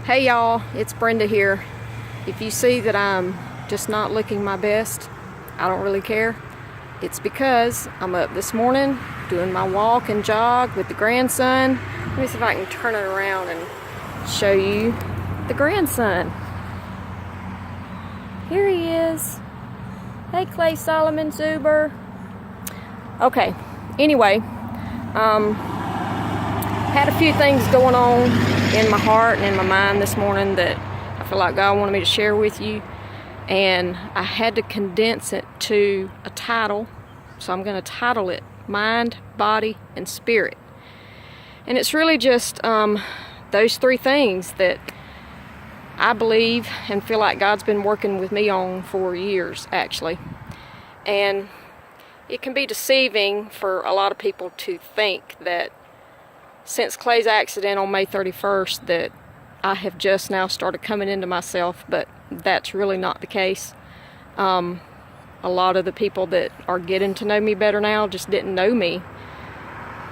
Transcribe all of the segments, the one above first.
Hey y'all, it's Brenda here. If you see that I'm just not looking my best, I don't really care. It's because I'm up this morning doing my walk and jog with the grandson. Let me see if I can turn it around and show you the grandson. Here he is. Hey Clay Solomon Zuber. Okay, anyway, had a few things going on in my heart and in my mind this morning that I feel like God wanted me to share with you, and I had to condense it to a title, so I'm going to title it Mind, Body, and Spirit. And it's really just those three things that I believe and feel like God's been working with me on for years, actually. And it can be deceiving for a lot of people to think that since Clay's accident on May 31st that I have just now started coming into myself, but that's really not the case. A lot of the people that are getting to know me better now just didn't know me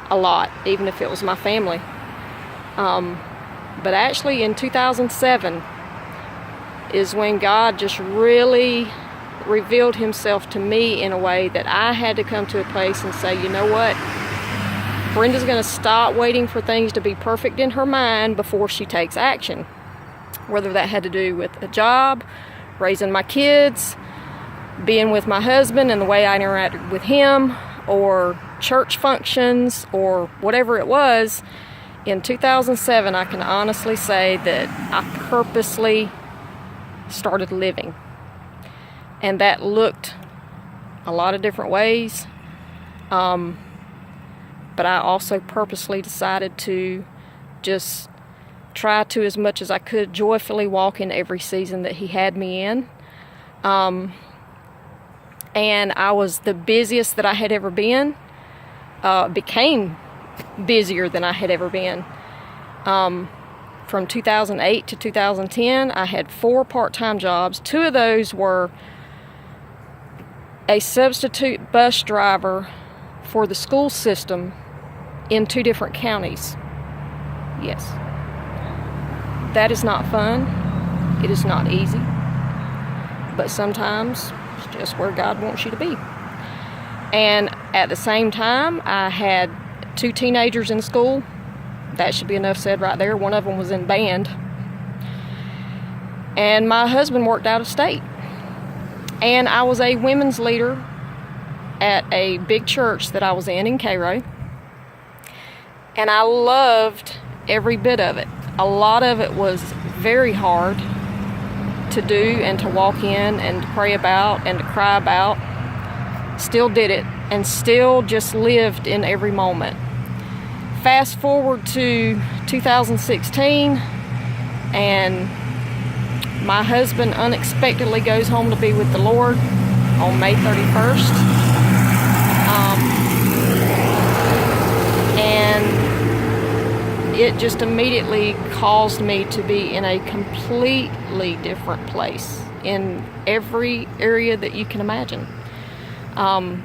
a lot, even if it was my family. But actually in 2007 is when God just really revealed himself to me in a way that I had to come to a place and say, you know what? Brenda's going to stop waiting for things to be perfect in her mind before she takes action. Whether that had to do with a job, raising my kids, being with my husband and the way I interacted with him, or church functions, or whatever it was. In 2007, I can honestly say that I purposely started living. And that looked a lot of different ways. But I also purposely decided to just try to, as much as I could, joyfully walk in every season that he had me in. And I was the busiest that I had ever been, became busier than I had ever been. From 2008 to 2010, I had 4 part-time jobs. 2 of those were a substitute bus driver for the school system in 2 different counties. Yes. That is not fun. It is not easy. But sometimes it's just where God wants you to be. And at the same time, I had 2 teenagers in school. That should be enough said right there. One of them was in band. And my husband worked out of state. And I was a women's leader at a big church that I was in Cairo. And I loved every bit of it. A lot of it was very hard to do and to walk in and to pray about and to cry about. Still did it and still just lived in every moment. Fast forward to 2016, and my husband unexpectedly goes home to be with the Lord on May 31st. And it just immediately caused me to be in a completely different place in every area that you can imagine. I'm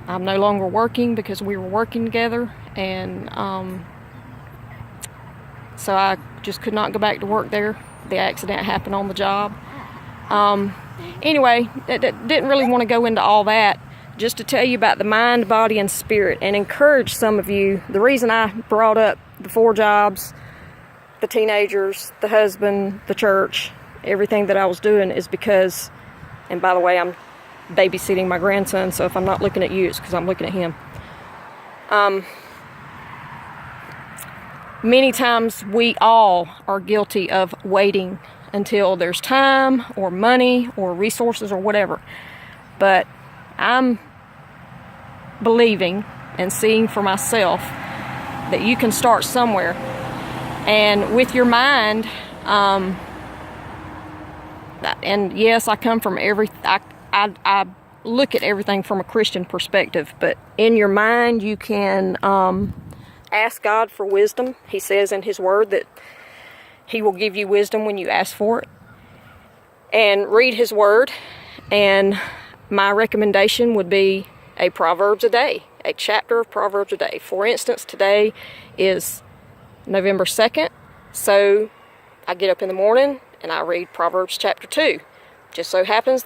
no longer working because we were working together, and so I just could not go back to work there. The accident happened on the job. Anyway, didn't really want to go into all that. Just to tell you about the mind, body, and spirit, and encourage some of you. The reason I brought up the 4 jobs, the teenagers, the husband, the church, everything that I was doing is because, and by the way, I'm babysitting my grandson, so if I'm not looking at you, it's because I'm looking at him. Many times we all are guilty of waiting until there's time or money or resources or whatever. But I'm believing and seeing for myself that you can start somewhere. And with your mind, and yes, I come from I look at everything from a Christian perspective, but in your mind you can ask God for wisdom. He says in his word that he will give you wisdom when you ask for it. And read his word, and my recommendation would be a Proverbs a day, a chapter of Proverbs a day. For instance, today is November 2nd, so I get up in the morning and I read Proverbs chapter 2. Just so happens